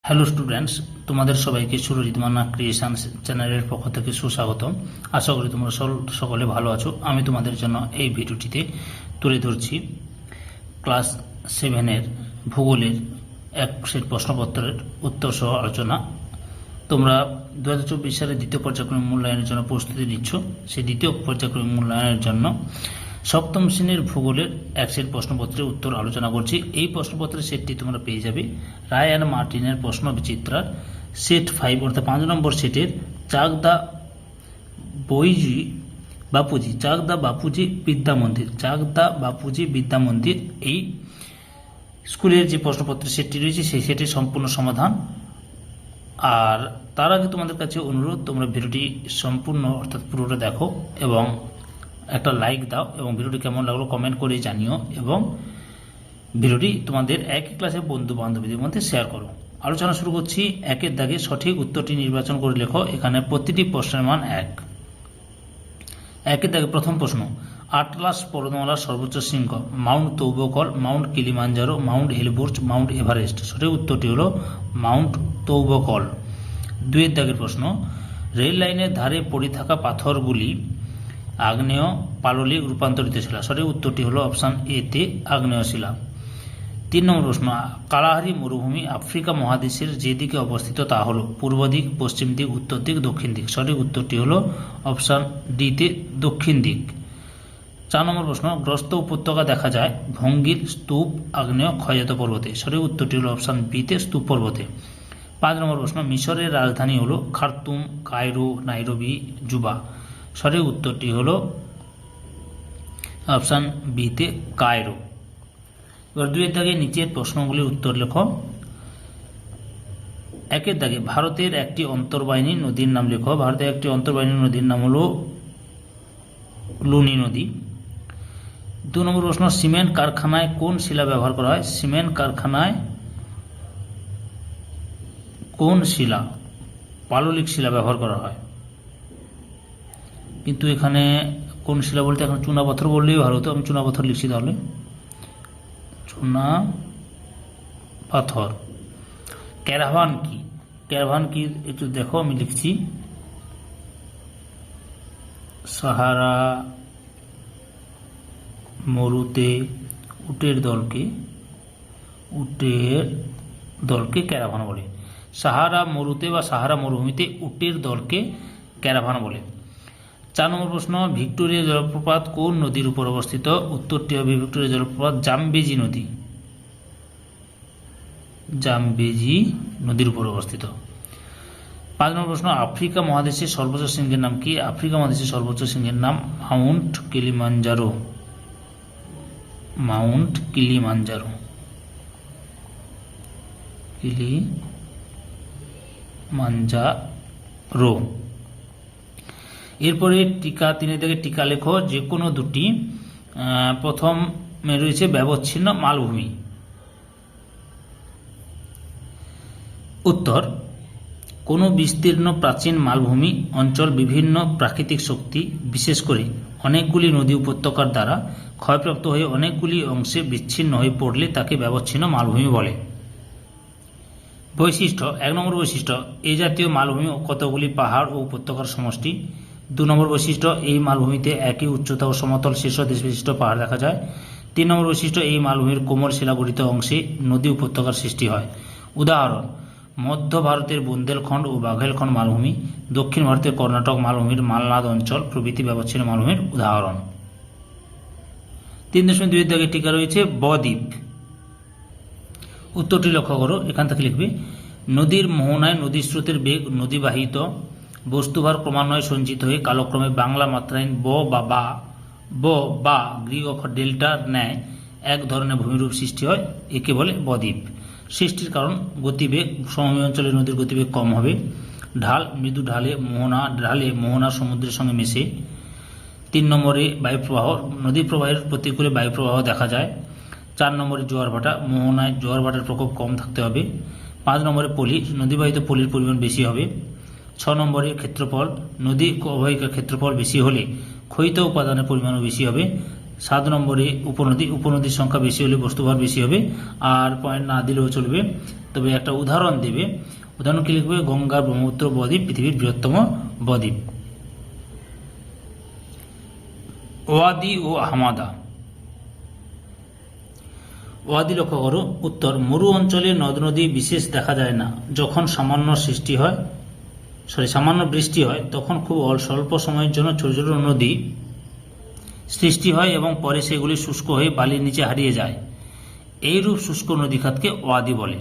Hello students, তোমাদের সবাইকে Surajit Manna creation চ্যানেলের পক্ষ থেকে সুস্বাগতম। আশা করি তোমরা সকলে ভালো আছো। আমি তোমাদের জন্য এই ভিডিওটিতে তুলে ধরছি ক্লাস 7-এর ভূগোলের এক সেট প্রশ্নপত্রের উত্তর সহ আলোচনা। তোমরা 2024 সালের দ্বিতীয় পর্যায়ক্রমিক মূল্যায়নের জন্য প্রস্তুতি নিচ্ছ। সেই দ্বিতীয় পর্যায়ক্রমিক মূল্যায়নের জন্য সপ্তম শ্রেণীর ভূগোলের এক সেট প্রশ্নপত্রের উত্তর আলোচনা করছি। এই প্রশ্নপত্রের সেটটি তোমরা পেয়ে যাবে রায় অ্যান্ড মার্টিনের প্রশ্ন বিচিত্রার সেট 5 অর্থাৎ 5 নম্বর সেটের চাকদা বাপুজি বিদ্যা মন্দির এই স্কুলের যে প্রশ্নপত্রের সেটটি রয়েছে সেই সেটের সম্পূর্ণ সমাধান। আর তার আগে তোমাদের কাছে অনুরোধ, তোমরা ভিডিওটি সম্পূর্ণ অর্থাৎ পুরোটা দেখো এবং একটা লাইক দাও এবং ভিডিওটি কেমন লাগলো কমেন্ট করে জানিও এবং ভিডিওটি তোমাদের একই ক্লাসের বন্ধু বান্ধবীদের মধ্যে শেয়ার করো। আলোচনা শুরু করছি। একের দাগে সঠিক উত্তরটি নির্বাচন করে লেখো। এখানে প্রতিটি প্রশ্নের মান 1। একের দাগে প্রথম প্রশ্ন, আটলাস পর্বতমালার সর্বোচ্চ শৃঙ্গ Mount Toubkal, Mount Kilimanjaro, Mount Elbrus, Mount Everest. সঠিক উত্তরটি হলো মাউন্ট তৌবকল। দুইয়ের দাগের প্রশ্ন, রেল লাইনের ধারে পড়ে থাকা পাথরগুলি আগ্নেয় পাললিক রূপান্তরিত শিলা। সঠিক উত্তরটি হলো অপশান এ তে আগ্নেয় শিলা। 3 নম্বর প্রশ্ন, কালাহারি মরুভূমি আফ্রিকা মহাদেশের যেদিকে অবস্থিত তা হলো পূর্ব দিক, পশ্চিম দিক, উত্তর দিক, দক্ষিণ দিক। সঠিক উত্তরটি হলো অপশান ডি তে দক্ষিণ দিক। 4 নম্বর প্রশ্ন, গ্রস্ত উপত্যকা দেখা যায় ভঙ্গির স্তূপ আগ্নেয় ক্ষয়জাত পর্বতে। সঠিক উত্তরটি হলো অপশান বি তে স্তূপ পর্বতে। 5 নম্বর প্রশ্ন, মিশরের রাজধানী হলো খার্তুম, কায়রো, নাইরোবি, জুবা। সঠিক উত্তরটি হলো অপশান বি তে কায়রো। এবার 2-এর দাগে নিচের প্রশ্নগুলির উত্তর লেখো। 1-এর দাগে ভারতের একটি অন্তর্বাহিনী নদীর নাম লেখো। ভারতের একটি অন্তর্বাহিনী নদীর নাম হলো লুনি নদী। 2 নম্বর প্রশ্ন, সিমেন্ট কারখানায় কোন শিলা ব্যবহার করা হয়? সিমেন্ট কারখানায় কোন শিলা? পাললিক শিলা ব্যবহার করা হয়। কিন্তু এখানে কোন শিলা বলতে এখন চুনা পাথর বললেই ভালো হতো। আমি চুনা পাথর লিখছি, তাহলে চুনা পাথর। ক্যারাভান কি? ক্যারাভান কি একটু দেখো, আমি লিখছি সাহারা মরুতে উটের দলকে ক্যারাভান বলে। সাহারা মরুতে বা সাহারা মরুভূমিতে উটের দলকে ক্যারাভান বলে। 4 নম্বর প্রশ্ন, ভিক্টোরিয়া জলপ্রপাত কোন নদীর উপর অবস্থিত? উত্তরটি হবে ভিক্টোরিয়া জলপ্রপাত জামবেজি নদীর উপর অবস্থিত। 5 নম্বর প্রশ্ন, আফ্রিকা মহাদেশের সর্বোচ্চ শৃঙ্গের নাম কি? আফ্রিকা মহাদেশের সর্বোচ্চ শৃঙ্গের নাম মাউন্ট কিলিমাঞ্জারো। এরপরে টিকা 3-এর দিকে টিকা লেখো। যে কোনো দুটি। প্রথমে রয়েছে ব্যবচ্ছিন্ন মালভূমি। উত্তর, কোনো বিস্তীর্ণ প্রাচীন মালভূমি অঞ্চল বিভিন্ন প্রাকৃতিক শক্তি বিশেষ করে অনেকগুলি নদী উপত্যকার দ্বারা ক্ষয়প্রাপ্ত হয়ে অনেকগুলি অংশে বিচ্ছিন্ন হয়ে পড়লে তাকে ব্যবচ্ছিন্ন মালভূমি বলে। বৈশিষ্ট্য। 1 নম্বর বৈশিষ্ট্য, এই জাতীয় মালভূমি কতগুলি পাহাড় ও উপত্যকার সমষ্টি। 2 নম্বর বৈশিষ্ট্য, এই মালভূমিতে একই উচ্চতা ও সমতল শীর্ষ দেশ বিশিষ্ট পাহাড় দেখা যায়। 3 নম্বর বৈশিষ্ট্য, এই মালভূমির কোমল শিলাগঠিত অংশে নদী উপত্যকার সৃষ্টি হয়। উদাহরণ, মধ্য ভারতের বুন্দেলখণ্ড ও বাঘেলখণ্ড মালভূমি, দক্ষিণ ভারতের কর্ণাটক মালভূমির মালনাদ অঞ্চল প্রভৃতি ব্যবচ্ছিন্ন মালভূমির উদাহরণ। 3.2-এর দাগে টিকা রয়েছে বদ্বীপ। উত্তরটি লক্ষ্য করো, এখান থেকে লিখবে নদীর মোহনায় নদী স্রোতের বেগ নদীবাহিত বস্তুভার ক্রমান্বয়ে সঞ্চিত হয়ে কালক্রমে বাংলা মাত্রাহীন বা গ্রিক অক্ষর ডেল্টার ন্যায় এক ধরনের ভূমিরূপ সৃষ্টি হয়, একে বলে বদ্বীপ। সৃষ্টির কারণ গতিবেগ। সমভূমি অঞ্চলে নদীর গতিবেগ কম হবে। ঢাল, মৃদু ঢালে মোহনা সমুদ্রের সঙ্গে মেশে। 3 নম্বরে বায়ুপ্রবাহ, নদী প্রবাহের প্রতিকূলে বায়ুপ্রবাহ দেখা যায়। 4 নম্বরে জোয়ার ভাটা, মোহনায় জোয়ার ভাটার প্রকোপ কম থাকতে হবে। 5 নম্বরে পলি, নদীবাহিত পলির পরিমাণ বেশি হবে। 6 নম্বরে ক্ষেত্রফল, নদী অববাহিকার ক্ষেত্রফল বেশি হলে ক্ষয়িত উপাদানের পরিমাণও বেশি হবে। 7 নম্বরে উপনদী, উপনদীর সংখ্যা বেশি হলে বস্তুভার বেশি হবে, আর পয়েন্ট না দিলেও চলবে, তবে একটা উদাহরণ দেবে। উদাহরণ কি লিখবে? গঙ্গা ব্রহ্মপুত্র বদ্বীপ পৃথিবীর বৃহত্তম বদ্বীপ। ওয়াদি ও হামাদা। ওয়াদি লক্ষ্য করো। উত্তর, মরু অঞ্চলে নদ নদী বিশেষ দেখা যায় না। যখন সামান্য বৃষ্টি হয় তখন খুব স্বল্প সময়ের জন্য ছোট ছোট নদী সৃষ্টি হয় এবং পরে সেগুলি শুষ্ক হয়ে বালির নিচে হারিয়ে যায়। এইরূপ শুষ্ক নদীখাতকে ওয়াদি বলে।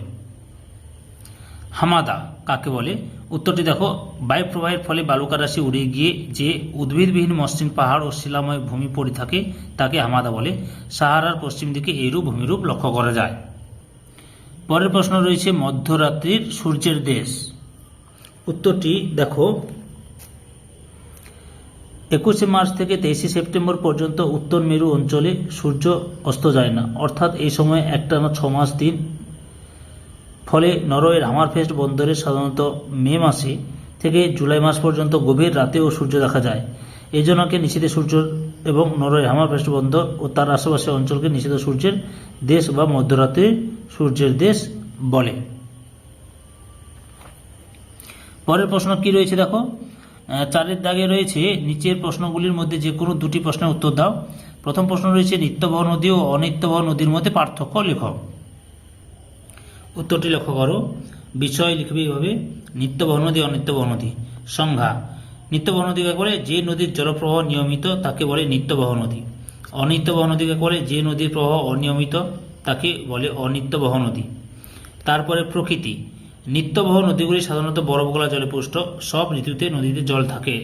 হামাদা কাকে বলে? উত্তরটি দেখো, বায়ু প্রবাহের ফলে বালুকা রাশি উড়ে গিয়ে যে উদ্ভিদবিহীন মসৃণ পাহাড় ও শিলাময় ভূমি পড়ে থাকে তাকে হামাদা বলে। সাহারার পশ্চিম দিকে এইরূপ ভূমিরূপ লক্ষ্য করা যায়। পরের প্রশ্ন রয়েছে মধ্যরাত্রির সূর্যের দেশ। উত্তরটি দেখো, 21শে মার্চ থেকে 23শে সেপ্টেম্বর পর্যন্ত উত্তর মেরু অঞ্চলে সূর্য অস্ত যায় না, অর্থাৎ এই সময় একটানা 6 মাস দিন। ফলে নরওয়ের হামারফেস্ট বন্দরে সাধারণত মে মাসে থেকে জুলাই মাস পর্যন্ত গভীর রাতেও সূর্য দেখা যায়। এই জন্যকে নিষিদ্ধ সূর্য এবং নরওয়ের হামারফেস্ট বন্দর ও তার আশেপাশের অঞ্চলকে নিষিদ্ধ সূর্যের দেশ বা মধ্যরাত্রির সূর্যের দেশ বলে। পরের প্রশ্ন কি রয়েছে দেখো, 4-এর দাগে রয়েছে নিচের প্রশ্নগুলির মধ্যে যে কোনো দুটি প্রশ্নের উত্তর দাও। প্রথম প্রশ্ন রয়েছে নিত্যবহ নদী ও অনিত্যবহ নদীর মধ্যে পার্থক্য লেখো। উত্তরটি লক্ষ্য করো। বিষয় লিখবে এইভাবে, নিত্যবহ নদী অনিত্যবহ নদী। সংজ্ঞা: নিত্যবহ নদী কাকে বলে? যে নদীর জলপ্রবাহ নিয়মিত তাকে বলে নিত্যবহ নদী। অনিত্যবহ নদী কাকে বলে? যে নদীর প্রবাহ অনিয়মিত তাকে বলে অনিত্যবহ নদী। তারপরে প্রকৃতি: নিত্যবহ নদীগুলি সাধারণত বরফ গলা জলে পুষ্ট, সব ঋতুতে নদীতে জল থাকে।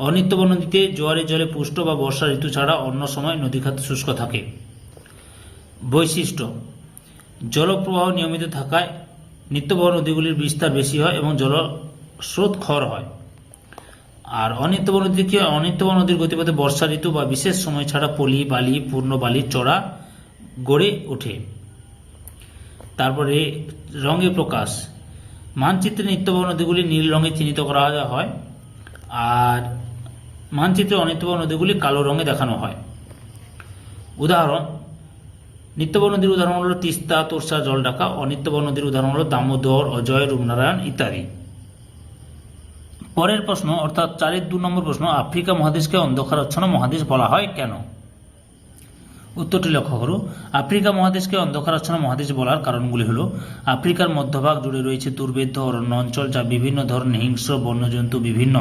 অনিত্যবহ নদীতে জোয়ারের জলে পুষ্ট বা বর্ষা ঋতু ছাড়া অন্য সময় নদীখাত শুষ্ক থাকে। বৈশিষ্ট্য: জলপ্রবাহ নিয়মিত থাকায় নিত্যবহ নদীগুলির বিস্তার বেশি হয় এবং জলস্রোত খর হয়। আর অনিত্যবহ নদীর গতিপথে বর্ষা ঋতু বা বিশেষ সময় ছাড়া পলি, বালি, পূর্ণ বালির চড়া গড়ে ওঠে। তারপরে রঙে প্রকাশ: মানচিত্রে নিত্যবহ নদীগুলি নীল রঙে চিহ্নিত করা হয়, আর মানচিত্রে অনিত্যবহ নদীগুলি কালো রঙে দেখানো হয়। উদাহরণ: নিত্যবহ নদীর উদাহরণ হল তিস্তা, তোরসা, জলঢাকা। অনিত্যবহ নদীর উদাহরণ হল দামোদর, অজয়, রূপনারায়ণ ইত্যাদি। পরের প্রশ্ন অর্থাৎ 4-এর 2 নম্বর প্রশ্ন, আফ্রিকা মহাদেশকে অন্ধকারাচ্ছন্ন মহাদেশ বলা হয় কেন? উত্তরটি লক্ষ্য করো। আফ্রিকা মহাদেশকে অন্ধকারাচ্ছন্ন মহাদেশ বলার কারণগুলি হল, আফ্রিকার মধ্যভাগ জুড়ে রয়েছে দুর্ভেদ্য অরণ্য অঞ্চল, যা বিভিন্ন ধরনের হিংস্র বন্যজন্তু, বিভিন্ন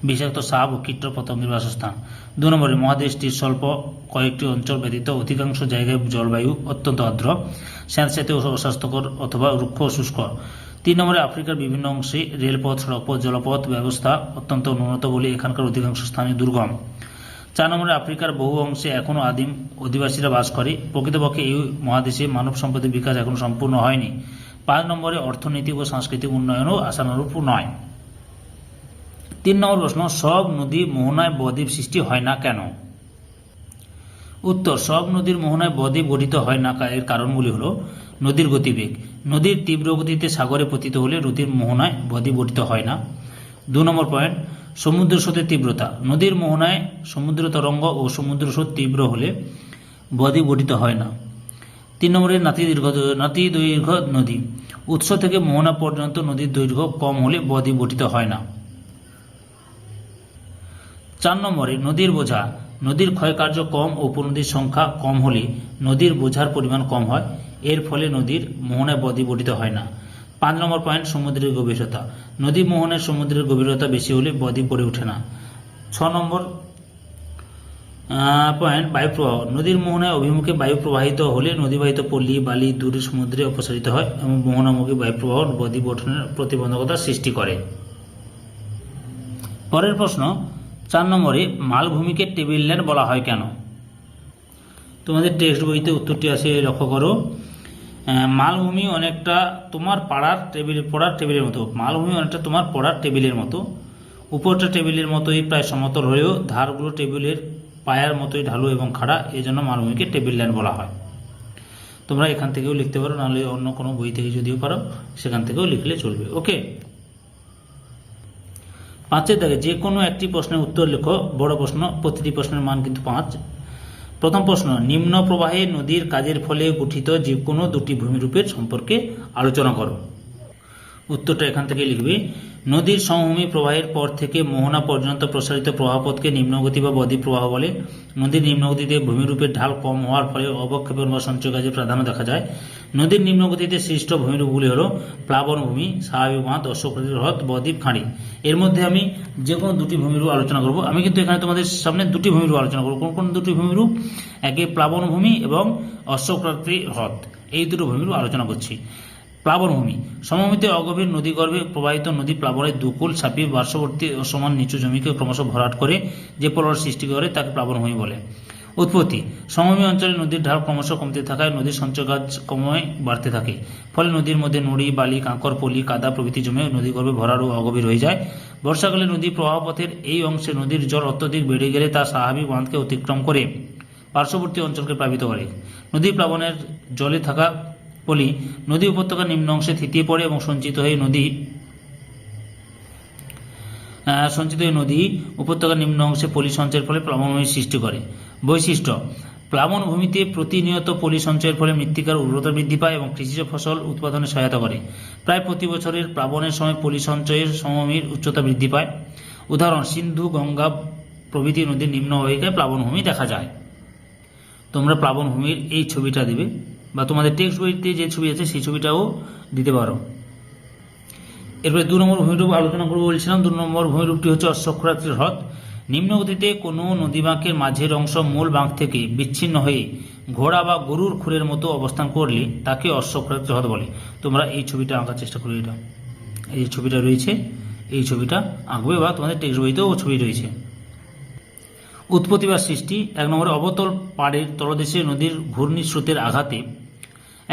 বিষাক্ত সাপ ও কীট পতঙ্গের বাসস্থান। 2 নম্বরে, মহাদেশটির স্বল্প কয়েকটি অঞ্চল ব্যতীত অধিকাংশ জায়গায় জলবায়ু অত্যন্ত আর্দ্র, স্যাঁতস্যাঁতে ও অস্বাস্থ্যকর অথবা রুক্ষ ও শুষ্ক। 3 নম্বরে, আফ্রিকার বিভিন্ন অংশে রেলপথ, সড়কপথ, জলপথ ব্যবস্থা অত্যন্ত উন্নত বলে এখানকার অধিকাংশ স্থানে দুর্গম। 4 নম্বরে, আফ্রিকার বহু অংশে এখনও আদিম অধিবাসীরা বাস করে। প্রকৃতপক্ষে এই মহাদেশে মানব সম্পদের বিকাশ এখনও সম্পূর্ণ হয়নি। 5 নম্বরে, অর্থনৈতিক ও সাংস্কৃতিক উন্নয়নও আশানুরূপ নয়। 3 নম্বর প্রশ্ন, সব নদী মোহনায় বদ্বীপ সৃষ্টি হয় না কেন? উত্তর: সব নদীর মোহনায় বদ্বীপ গঠিত হয় না। এর কারণগুলি হল, নদীর গতিবেগ: নদীর তীব্র গতিতে সাগরে পতিত হলে নদীর মোহনায় বদ্বীপ গঠিত হয় না। 2 নম্বর পয়েন্ট, সমুদ্র স্রোতের তীব্রতা: নদীর মোহনায় সমুদ্র তরঙ্গ ও সমুদ্র স্রোত তীব্র হলে বদ্বীপ গঠিত হয় না। 3 নম্বরে, নাতিদৈর্ঘ্য নদী: উৎস থেকে মোহনা পর্যন্ত নদীর দৈর্ঘ্য কম হলে বদ্বীপ গঠিত হয় না। 4 নম্বরে, নদীর বোঝা: নদীর ক্ষয়কার্য কম ও উপনদীর সংখ্যা কম হলে নদীর বোঝার পরিমাণ কম হয়, এর ফলে নদীর মোহনায় বদ্বীপ গঠিত হয় না। 5 নম্বর পয়েন্ট, সমুদ্রের গভীরতা: নদী মোহনায় সমুদ্রের গভীরতা বেশি হলে বদ্বীপ গড়ে ওঠে না। 6 নম্বর পয়েন্ট, বায়ু প্রবাহ: নদীর মোহনায় অভিমুখে বায়ু প্রবাহিত হলে নদীবাহিত পল্লী, বালি দূরে সমুদ্রে অপসারিত হয় এবং মোহনামুখী বায়ু প্রবাহ বদ্বীপ গঠনের প্রতিবন্ধকতা সৃষ্টি করে। পরের প্রশ্ন 4 নম্বরে, মালভূমিকে টেবিলল্যান্ড বলা হয় কেন? তোমাদের টেক্সট বইতে উত্তরটি আছে, লক্ষ্য করো। মালভূমি অনেকটা তোমার পড়ার টেবিলের মতো। মালভূমি অনেকটা তোমার পড়ার টেবিলের মতো। উপরটা টেবিলের মতোই প্রায় সমতল হলেও ধারগুলো টেবিলের পায়ার মতোই ঢালু এবং খাড়া, এই জন্য মালভূমিকে টেবিলল্যান্ড বলা হয়। তোমরা এখান থেকেও লিখতে পারো, নাহলে অন্য কোনো বই থেকে যদিও পারো সেখান থেকেও লিখলে চলবে। ওকে। 5-এর দাগে যে কোনো একটি প্রশ্নের উত্তর লেখো। বড় প্রশ্ন, প্রতিটি প্রশ্নের মান কিন্তু 5। প্রথম প্রশ্ন, নিম্ন প্রবাহে নদীর কাজের ফলে গঠিত যে কোনো দুটি ভূমিরূপের সম্পর্কে আলোচনা করো। উত্তরটা এখান থেকে লিখবে। নদীর সমভূমি প্রবাহের পর থেকে মোহনা পর্যন্ত প্রসারিত প্রবাহপথকে নিম্নগতি বা বদ্বীপ প্রবাহ বলে। নদীর নিম্নগতিতে ভূমিরূপের ঢাল কম হওয়ার ফলে অবক্ষেপণ বা সঞ্চয় কাজের প্রাধান্য দেখা যায়। নদীর নিম্নগতিতে সৃষ্ট ভূমিরূপগুলি হল প্লাবনভূমি, স্বাভাবিক বাঁধ, অশ্বক্ষুরের হ্রদ, বদ্বীপ, খাঁড়ি। এর মধ্যে আমি যে কোনো দুটি ভূমিরূপ আলোচনা করব। আমি কিন্তু এখানে তোমাদের সামনে দুটি ভূমিরূপ আলোচনা করব। কোন কোন দুটি ভূমিরূপ? একে প্লাবনভূমি এবং অশ্বক্ষুরের হ্রদ, এই দুটো ভূমিরূপ আলোচনা করছি। প্লাবনভূমি, সমভূমিতে অগভীর নদীগর্ভে প্রবাহিত নদী প্লাবনের দুকুল ছাপিয়ে পার্শ্ববর্তী অসমান নিচু জমিকে ক্রমশ ভরাট করে যে প্রলয়ের সৃষ্টি করে তাকে প্লাবনভূমি বলে। উৎপত্তি, সমভূমি অঞ্চলে নদীর ঢাল ক্রমশ কমতে থাকায় নদীর সঞ্চয় কাজ ক্রমে বাড়তে থাকে। ফলে নদীর মধ্যে নুড়ি, বালি, কাঁকর, পলি, কাদা প্রভৃতি জমে নদীগর্ভে ভরাট ও অগভীর হয়ে যায়। বর্ষাকালে নদীর প্রবাহপথের এই অংশে নদীর জল অত্যধিক বেড়ে গেলে তা স্বাভাবিক বাঁধকে অতিক্রম করে পার্শ্ববর্তী অঞ্চলকে প্লাবিত করে। নদীর প্লাবনের জলে থাকা পলি নদী উপত্যকার নিম্ন অংশে থিতিয়ে পড়ে এবং সঞ্চিত হয়ে নদী উপত্যকার নিম্ন অংশে পলি সঞ্চয়ের ফলে প্লাবনভূমির সৃষ্টি করে। বৈশিষ্ট্য, প্লাবনভূমিতে প্রতিনিয়ত পলি সঞ্চয়ের ফলে মৃত্তিকার উর্বরতা বৃদ্ধি পায় এবং কৃষিজ ফসল উৎপাদনে সহায়তা করে। প্রায় প্রতি বছরের প্লাবনের সময় পলি সঞ্চয়ের সমভূমির উচ্চতা বৃদ্ধি পায়। উদাহরণ, সিন্ধু, গঙ্গা প্রভৃতি নদীর নিম্ন অববাহিকায় প্লাবনভূমি দেখা যায়। তোমরা প্লাবনভূমির এই ছবিটা দেবে বা তোমাদের টেক্সট বইতে যে ছবি আছে সেই ছবিটাও দিতে পারো। এরপরে 2 নম্বর ভূমিরূপ আলোচনা করবো বলছিলাম। 2 নম্বর ভূমিরূপটি হচ্ছে অশ্বক্ষুরাকৃতির হ্রদ। নিম্নগতিতে কোনো নদীবাঁকের মাঝের অংশ মূল বাঁক থেকে বিচ্ছিন্ন হয়ে ঘোড়া বা গরুর খুরের মতো অবস্থান করলে তাকে অশ্বক্ষুরাকৃতির হ্রদ বলে। তোমরা এই ছবিটা আঁকার চেষ্টা করো। এটা এই যে ছবিটা রয়েছে, এই ছবিটা আঁকবে বা তোমাদের টেক্সট বইতেও ছবি রয়েছে। উৎপত্তি বা সৃষ্টি, 1 নম্বরে অবতল পাড়ের তলদেশে নদীর ঘূর্ণি স্রোতের আঘাতে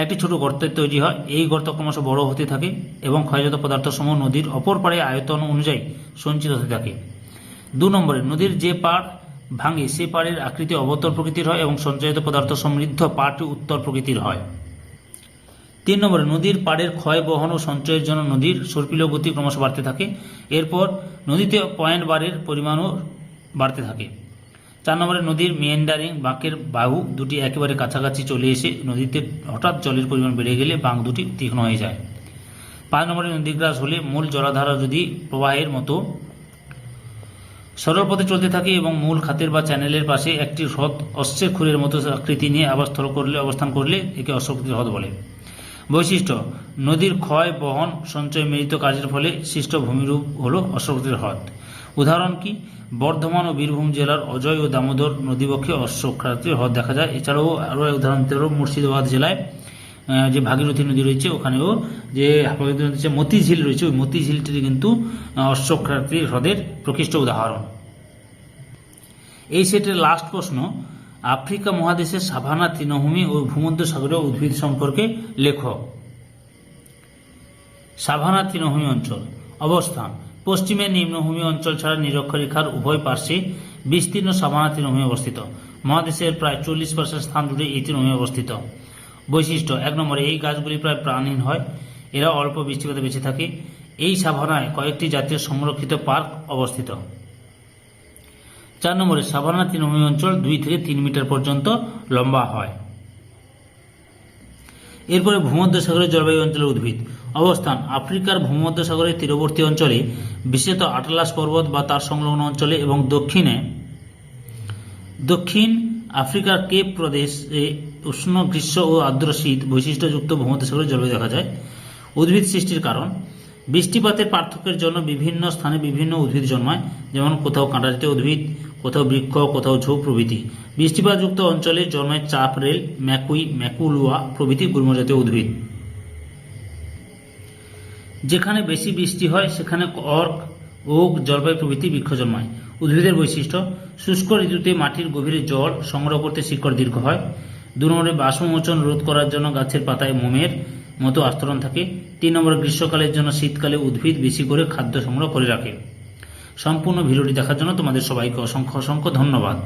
একটি ছোট গর্তের তৈরি হয়। এই গর্ত ক্রমশ বড় হতে থাকে এবং ক্ষয়জাত পদার্থসমূহ নদীর অপর পাড়ে আয়তন অনুযায়ী সঞ্চিত হতে থাকে। 2 নম্বরে নদীর যে পাড় ভাঙে সে পাড়ের আকৃতি অবতল প্রকৃতির হয় এবং সঞ্চয়িত পদার্থ সমৃদ্ধ পাড়টি উত্তর প্রকৃতির হয়। 3 নম্বরে নদীর পাড়ের ক্ষয়, বহন ও সঞ্চয়ের জন্য নদীর সর্পিল গতি ক্রমশ বাড়তে থাকে। এরপর নদীতে পয়েন্ট বারের পরিমাণও বাড়তে থাকে। 4 নম্বরে নদীর মিয়েন্ডারিং, বাঁকের বাহু দুটি একেবারে কাছাকাছি চলে এসে নদীতে হঠাৎ জলের পরিমাণ বেড়ে গেলে বাঁক দুটি তীক্ষ্ণ হয়ে যায়। 5 নম্বরে নদীগ্রাস হলে মূল জলাধারা যদি প্রবাহের মতো সরল পথে চলতে থাকে এবং মূল খাতের বা চ্যানেলের পাশে একটি হ্রদ অশ্বের খুরের মতো আকৃতি নিয়ে অবস্থান করলে একে অশ্বক্ষুরাকৃতির হ্রদ বলে। বৈশিষ্ট্য, নদীর ক্ষয়, বহন, সঞ্চয় মিলিত কাজের ফলে সৃষ্ট ভূমিরূপ হল অশ্বক্ষুরাকৃতির হ্রদ। উদাহরণ কি? বর্ধমান ও বীরভূম জেলার অজয় ও দামোদর নদীবক্ষে অশ্বক্ষুরাকৃতির হ্রদ দেখা যায়। এছাড়াও আরও উদাহরণ দিতে পারো, মুর্শিদাবাদ জেলায় যে ভাগীরথী নদী রয়েছে ওখানেও যে ভাগীরথী নদীর যে মতিঝিল রয়েছে ওই মতিঝিলটি কিন্তু অশ্বক্ষুরাকৃতির হ্রদের প্রকৃষ্ট উদাহরণ। এই সেটের লাস্ট প্রশ্ন, আফ্রিকা মহাদেশের সাভানা তৃণভূমি ও ভূমধ্যসাগরীয় উদ্ভিদ সম্পর্কে লেখো। সাভানা তৃণভূমি অঞ্চল অবস্থান, পশ্চিমে নিম্নভূমি অঞ্চল ছাড়া নিরক্ষরেখার উভয় পার্শ্বে বিস্তীর্ণ সাভানা তৃণভূমি অবস্থিত। মহাদেশের প্রায় 40% স্থান জুড়ে এই তৃণভূমি অবস্থিত। বৈশিষ্ট্য, 1 নম্বরে এই গাছগুলি প্রায় প্রাণহীন হয়, এরা অল্প বৃষ্টিপাতে বেঁচে থাকে। এই সাভানায় কয়েকটি জাতীয় সংরক্ষিত পার্ক অবস্থিত। 4 নম্বরে সাভানা তৃণভূমি অঞ্চল 2 থেকে 3 মিটার পর্যন্ত লম্বা হয়। এরপরে ভূমধ্যসাগরের জলবায়ু অঞ্চলের উদ্ভিদ অবস্থান, আফ্রিকার ভূমধ্যসাগরের তীরবর্তী অঞ্চলে, বিশেষত আটলাস পর্বত বা তার সংলগ্ন অঞ্চলে এবং দক্ষিণ আফ্রিকার কেপ প্রদেশে উষ্ণ গ্রীষ্ম ও আর্দ্র শীত বৈশিষ্ট্যযুক্ত ভূমধ্যসাগরের জলবায়ু দেখা যায়। উদ্ভিদ সৃষ্টির কারণ, বৃষ্টিপাতের পার্থক্যের জন্য বিভিন্ন স্থানে বিভিন্ন উদ্ভিদ জন্মায়, যেমন কোথাও কাঁটাজাতীয় উদ্ভিদ, কোথাও বৃক্ষ, কোথাও ঝোপ প্রভৃতি। বৃষ্টিপাতযুক্ত অঞ্চলে জন্মায় চাপ রেল, ম্যাকুলুয়া প্রভৃতি গুল্মজাতীয় উদ্ভিদ। যেখানে বেশি বৃষ্টি হয় সেখানে অর্ক, ওক, জলপাই প্রভৃতি বৃক্ষ জন্মায়। উদ্ভিদের বৈশিষ্ট্য, শুষ্ক ঋতুতে মাটির গভীরে জল সংগ্রহ করতে শিকড় দীর্ঘ হয়। 2 নম্বরে বাষ্পমোচন রোধ করার জন্য গাছের পাতায় মোমের মতো আস্তরণ থাকে। 3 নম্বরে গ্রীষ্মকালের জন্য শীতকালে উদ্ভিদ বেশি করে খাদ্য সংগ্রহ করে রাখে। সম্পূর্ণ ভিডিওটি দেখার জন্য তোমাদের সবাইকে অসংখ্য ধন্যবাদ।